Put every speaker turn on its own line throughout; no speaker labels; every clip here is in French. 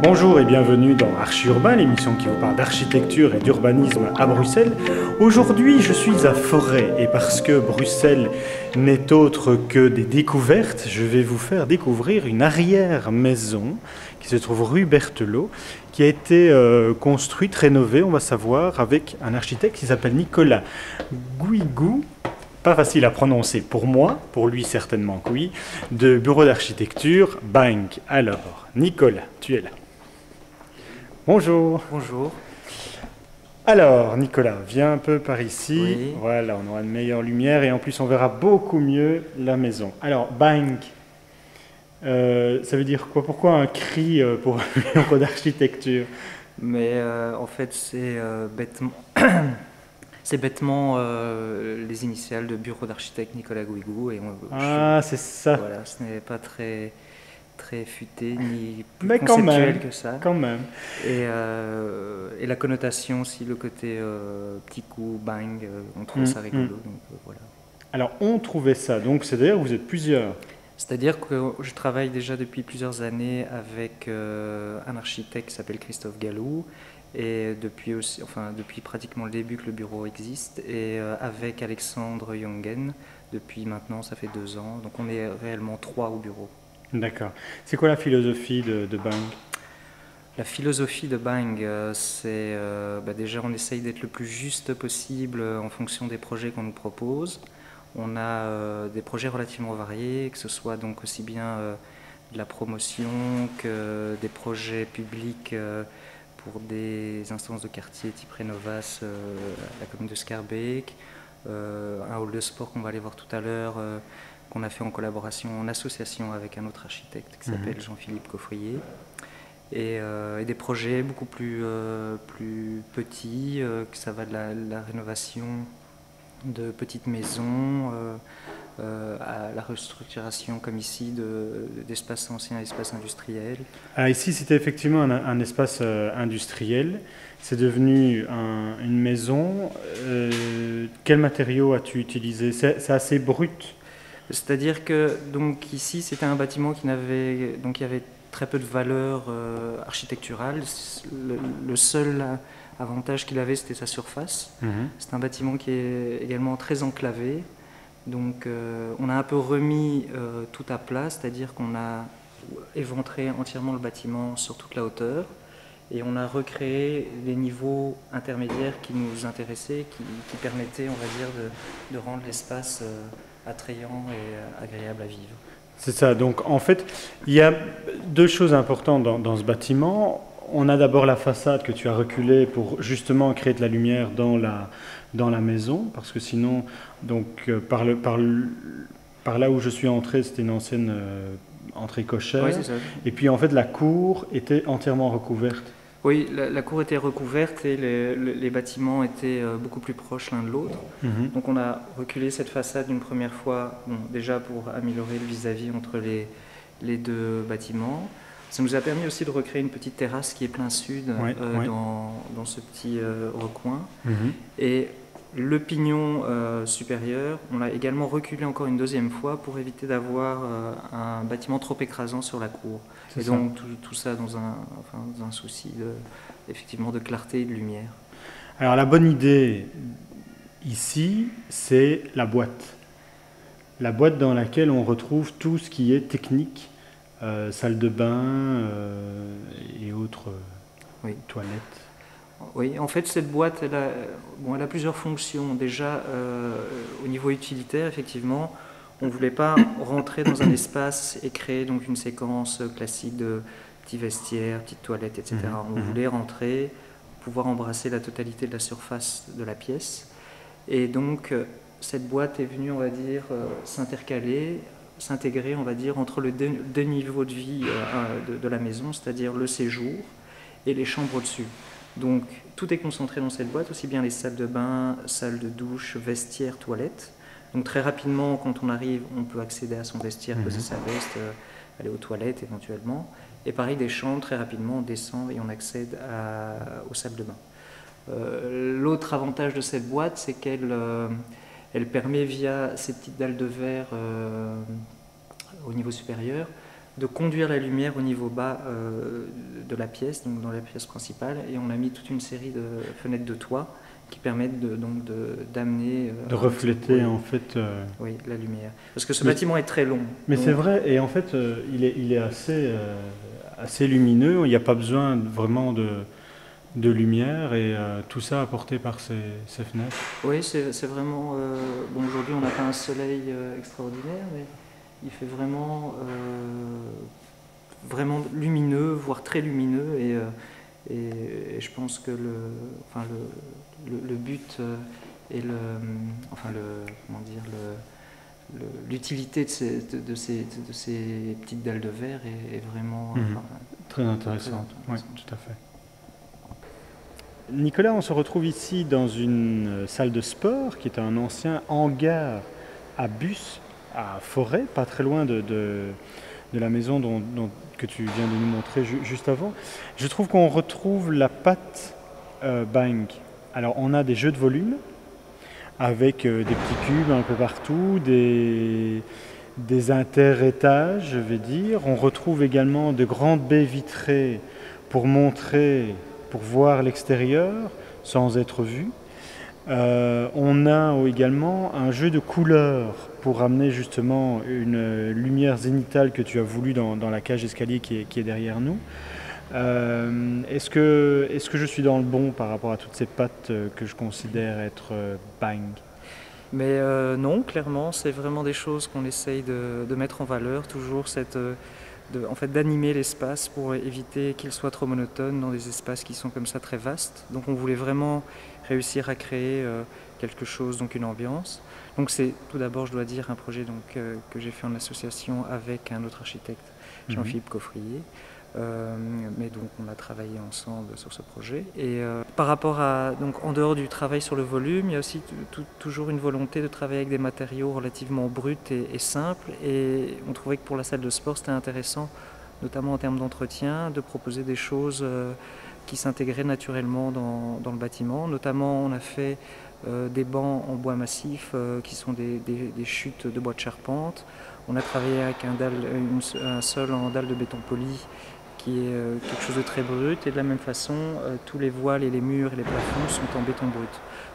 Bonjour et bienvenue dans Archi-Urbain, l'émission qui vous parle d'architecture et d'urbanisme à Bruxelles. Aujourd'hui, je suis à Forêt et parce que Bruxelles n'est autre que des découvertes, je vais vous faire découvrir une arrière-maison qui se trouve rue Berthelot, qui a été construite, rénovée, on va savoir, avec un architecte qui s'appelle Nicolas Guigou. Pas facile à prononcer pour moi, pour lui certainement que oui, de bureau d'architecture Bank. Alors, Nicolas, tu es là. Bonjour.
Bonjour.
Alors, Nicolas, viens un peu par ici.
Oui.
Voilà, on aura une meilleure lumière et en plus on verra beaucoup mieux la maison. Alors, Bank, ça veut dire quoi? Pourquoi un cri pour un bureau d'architecture?
Mais en fait, c'est bêtement, c'est bêtement les initiales de bureau d'architecte Nicolas Guigou. Et
Ah, c'est ça.
voilà, ce n'est pas très futé ni plus
Mais quand
conceptuel
même,
que ça.
quand même.
Et la connotation aussi, le côté petit coup, bang, on trouve ça rigolo. Donc, voilà.
Alors, on trouvait ça, donc c'est-à-dire que vous êtes plusieurs.
C'est-à-dire que je travaille déjà depuis plusieurs années avec un architecte qui s'appelle Christophe Gallou, et depuis pratiquement le début que le bureau existe, et avec Alexandre Jongen, depuis maintenant, ça fait 2 ans. Donc on est réellement 3 au bureau.
D'accord. C'est quoi la philosophie de Bang?
La philosophie de Bang, c'est déjà on essaye d'être le plus juste possible en fonction des projets qu'on nous propose. On a des projets relativement variés, que ce soit donc aussi bien de la promotion que des projets publics pour des instances de quartier type Rénovas, la commune de Schaerbeek, un hall de sport qu'on va aller voir tout à l'heure, qu'on a fait en collaboration, en association avec un autre architecte qui s'appelle Jean-Philippe Coffrier. Et des projets beaucoup plus petits, que ça va de la rénovation de petites maisons à la restructuration, comme ici, d'espaces anciens, espaces industriels.
Ah, ici, c'était effectivement un espace industriel. C'est devenu une maison. Quel matériau as-tu utilisé? C'est assez brut.
C'est-à-dire que donc ici, c'était un bâtiment qui avait très peu de valeur architecturale. Le seul avantage qu'il avait, c'était sa surface. C'est un bâtiment qui est également très enclavé. Donc on a un peu remis tout à plat, c'est-à-dire qu'on a éventré entièrement le bâtiment sur toute la hauteur et on a recréé les niveaux intermédiaires qui nous intéressaient, qui permettaient, on va dire, de rendre l'espace attrayant et agréable à vivre.
C'est ça. Donc, en fait, il y a deux choses importantes dans ce bâtiment. On a d'abord la façade que tu as reculée pour justement créer de la lumière dans la maison, parce que sinon, donc, par là où je suis entré, c'était une ancienne entrée cochère.
Oui, c'est ça.
Et puis, en fait, la cour était entièrement recouverte.
Oui, la cour était recouverte et les bâtiments étaient beaucoup plus proches l'un de l'autre. Donc on a reculé cette façade une première fois, déjà pour améliorer le vis-à-vis entre les deux bâtiments. Ça nous a permis aussi de recréer une petite terrasse qui est plein sud dans ce petit recoin. Et le pignon supérieur, on l'a également reculé encore une deuxième fois pour éviter d'avoir un bâtiment trop écrasant sur la cour. Et donc tout ça dans un souci effectivement de clarté et de lumière.
Alors la bonne idée ici, c'est la boîte. La boîte dans laquelle on retrouve tout ce qui est technique, salle de bain et autres toilettes.
Oui, en fait, cette boîte, elle a plusieurs fonctions. Déjà, au niveau utilitaire, effectivement, on ne voulait pas rentrer dans un espace et créer donc une séquence classique de petits vestiaires, petites toilettes, etc. On voulait rentrer, pouvoir embrasser la totalité de la surface de la pièce. Et donc, cette boîte est venue, on va dire, s'intégrer, on va dire, entre les deux niveaux de vie de la maison, c'est-à-dire le séjour et les chambres au-dessus. Donc tout est concentré dans cette boîte, aussi bien les salles de bain, salles de douche, vestiaires, toilettes. Donc très rapidement, quand on arrive, on peut accéder à son vestiaire, poser sa veste, aller aux toilettes éventuellement. Et pareil, des chambres, très rapidement, on descend et on accède aux salles de bain. L'autre avantage de cette boîte, c'est qu'elle permet, via ces petites dalles de verre au niveau supérieur, de conduire la lumière au niveau bas de la pièce, donc dans la pièce principale, et on a mis toute une série de fenêtres de toit qui permettent d'amener...
de refléter en fait...
Oui, la lumière. Parce que ce bâtiment est très long.
Mais c'est vrai, et en fait il est assez lumineux, il n'y a pas besoin vraiment de lumière, et tout ça apporté par ces fenêtres.
Oui, c'est vraiment... bon, aujourd'hui on n'a pas un soleil extraordinaire, mais il fait vraiment, vraiment lumineux, voire très lumineux, et je pense que le but et l'utilité de ces petites dalles de verre est vraiment
très intéressante. Oui, tout à fait. Nicolas, on se retrouve ici dans une salle de sport qui est un ancien hangar à bus à Forêt, pas très loin de la maison que tu viens de nous montrer juste avant. Je trouve qu'on retrouve la patte Bang. Alors on a des jeux de volume avec des petits cubes un peu partout, des interétages, je vais dire. On retrouve également de grandes baies vitrées pour voir l'extérieur sans être vu. On a également un jeu de couleurs pour amener justement une lumière zénithale que tu as voulu dans la cage d'escalier qui est derrière nous. Est-ce que je suis dans le bon par rapport à toutes ces pattes que je considère être Bang?
Mais non, clairement, c'est vraiment des choses qu'on essaye de mettre en valeur, toujours en fait, d'animer l'espace pour éviter qu'il soit trop monotone dans des espaces qui sont comme ça très vastes. Donc on voulait vraiment réussir à créer quelque chose, donc une ambiance. Donc c'est tout d'abord, je dois dire, un projet que j'ai fait en association avec un autre architecte, Jean-Philippe Coffrier. Mais donc on a travaillé ensemble sur ce projet. Et par rapport à, donc en dehors du travail sur le volume, il y a aussi toujours une volonté de travailler avec des matériaux relativement bruts et simples. Et on trouvait que pour la salle de sport, c'était intéressant, notamment en termes d'entretien, de proposer des choses qui s'intégraient naturellement dans le bâtiment. Notamment, on a fait des bancs en bois massif qui sont des chutes de bois de charpente. On a travaillé avec un sol en dalle de béton poli qui est quelque chose de très brut, et de la même façon, tous les voiles et les murs et les plafonds sont en béton brut.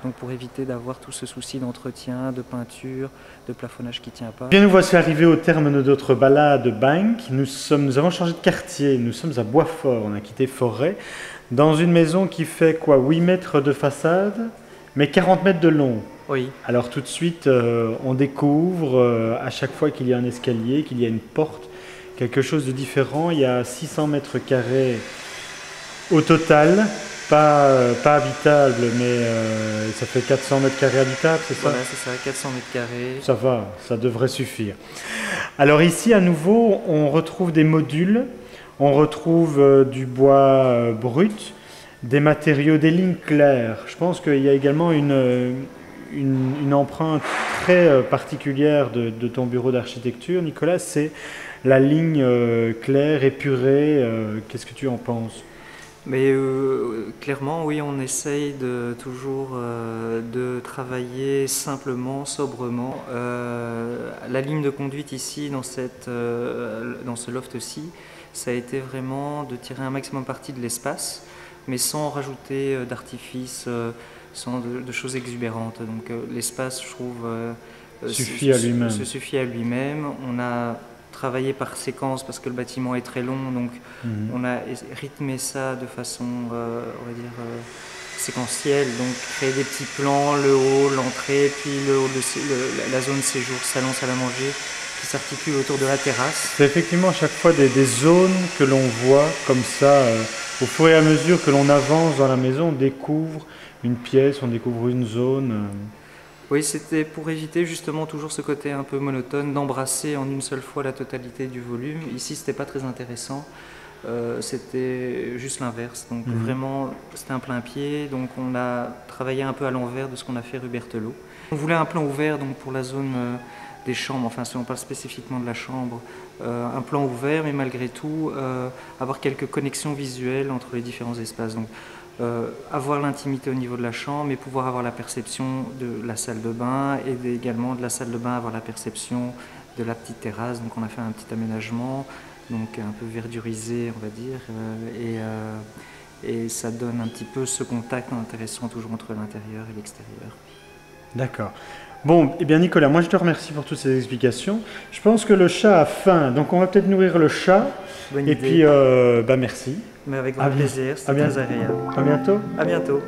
Donc pour éviter d'avoir tout ce souci d'entretien, de peinture, de plafonnage qui ne tient pas.
Bien, nous voici arrivés au terme de notre balade Bang. Nous avons changé de quartier, nous sommes à Boisfort, on a quitté Forêt, dans une maison qui fait 8 mètres de façade, mais 40 mètres de long.
Oui.
Alors tout de suite, on découvre à chaque fois qu'il y a un escalier, qu'il y a une porte, quelque chose de différent. Il y a 600 mètres carrés au total, pas habitable, mais ça fait 400 mètres carrés habitables, c'est ça?
Voilà, c'est ça, 400 mètres carrés.
Ça va, ça devrait suffire. Alors ici, à nouveau, on retrouve des modules, on retrouve du bois brut, des matériaux, des lignes claires. Je pense qu'il y a également une empreinte très particulière de ton bureau d'architecture, Nicolas, c'est la ligne claire, épurée. Qu'est-ce que tu en penses?
Mais clairement, oui, on essaye toujours de travailler simplement, sobrement. La ligne de conduite ici, dans ce loft-ci, ça a été vraiment de tirer un maximum parti de l'espace, mais sans rajouter d'artifices, sans de choses exubérantes. Donc l'espace, je trouve,
suffit à lui-même.
Se suffit à lui-même. On a travaillé par séquence parce que le bâtiment est très long, donc on a rythmé ça de façon, on va dire, séquentielle. Donc créer des petits plans, le hall, l'entrée, puis le hall la zone séjour, salon, salle à manger, qui s'articule autour de la terrasse.
C'est effectivement à chaque fois des zones que l'on voit comme ça, au fur et à mesure que l'on avance dans la maison, on découvre une pièce, on découvre une zone.
Oui, c'était pour éviter justement toujours ce côté un peu monotone, d'embrasser en une seule fois la totalité du volume. Ici, c'était pas très intéressant, c'était juste l'inverse. Donc vraiment, c'était un plein pied, donc on a travaillé un peu à l'envers de ce qu'on a fait rue Berthelot. On voulait un plan ouvert donc pour la zone des chambres, enfin si on parle spécifiquement de la chambre, un plan ouvert, mais malgré tout, avoir quelques connexions visuelles entre les différents espaces. Donc, avoir l'intimité au niveau de la chambre, mais pouvoir avoir la perception de la salle de bain, et également de la salle de bain avoir la perception de la petite terrasse. Donc on a fait un petit aménagement donc un peu verdurisé, on va dire, et ça donne un petit peu ce contact intéressant toujours entre l'intérieur et l'extérieur.
D'accord. Bon, eh bien Nicolas, moi je te remercie pour toutes ces explications. Je pense que le chat a faim, donc on va peut-être nourrir le chat.
Bonne
et
idée.
puis, merci.
Mais avec grand plaisir, c'était très agréable.
À bientôt.
À bientôt.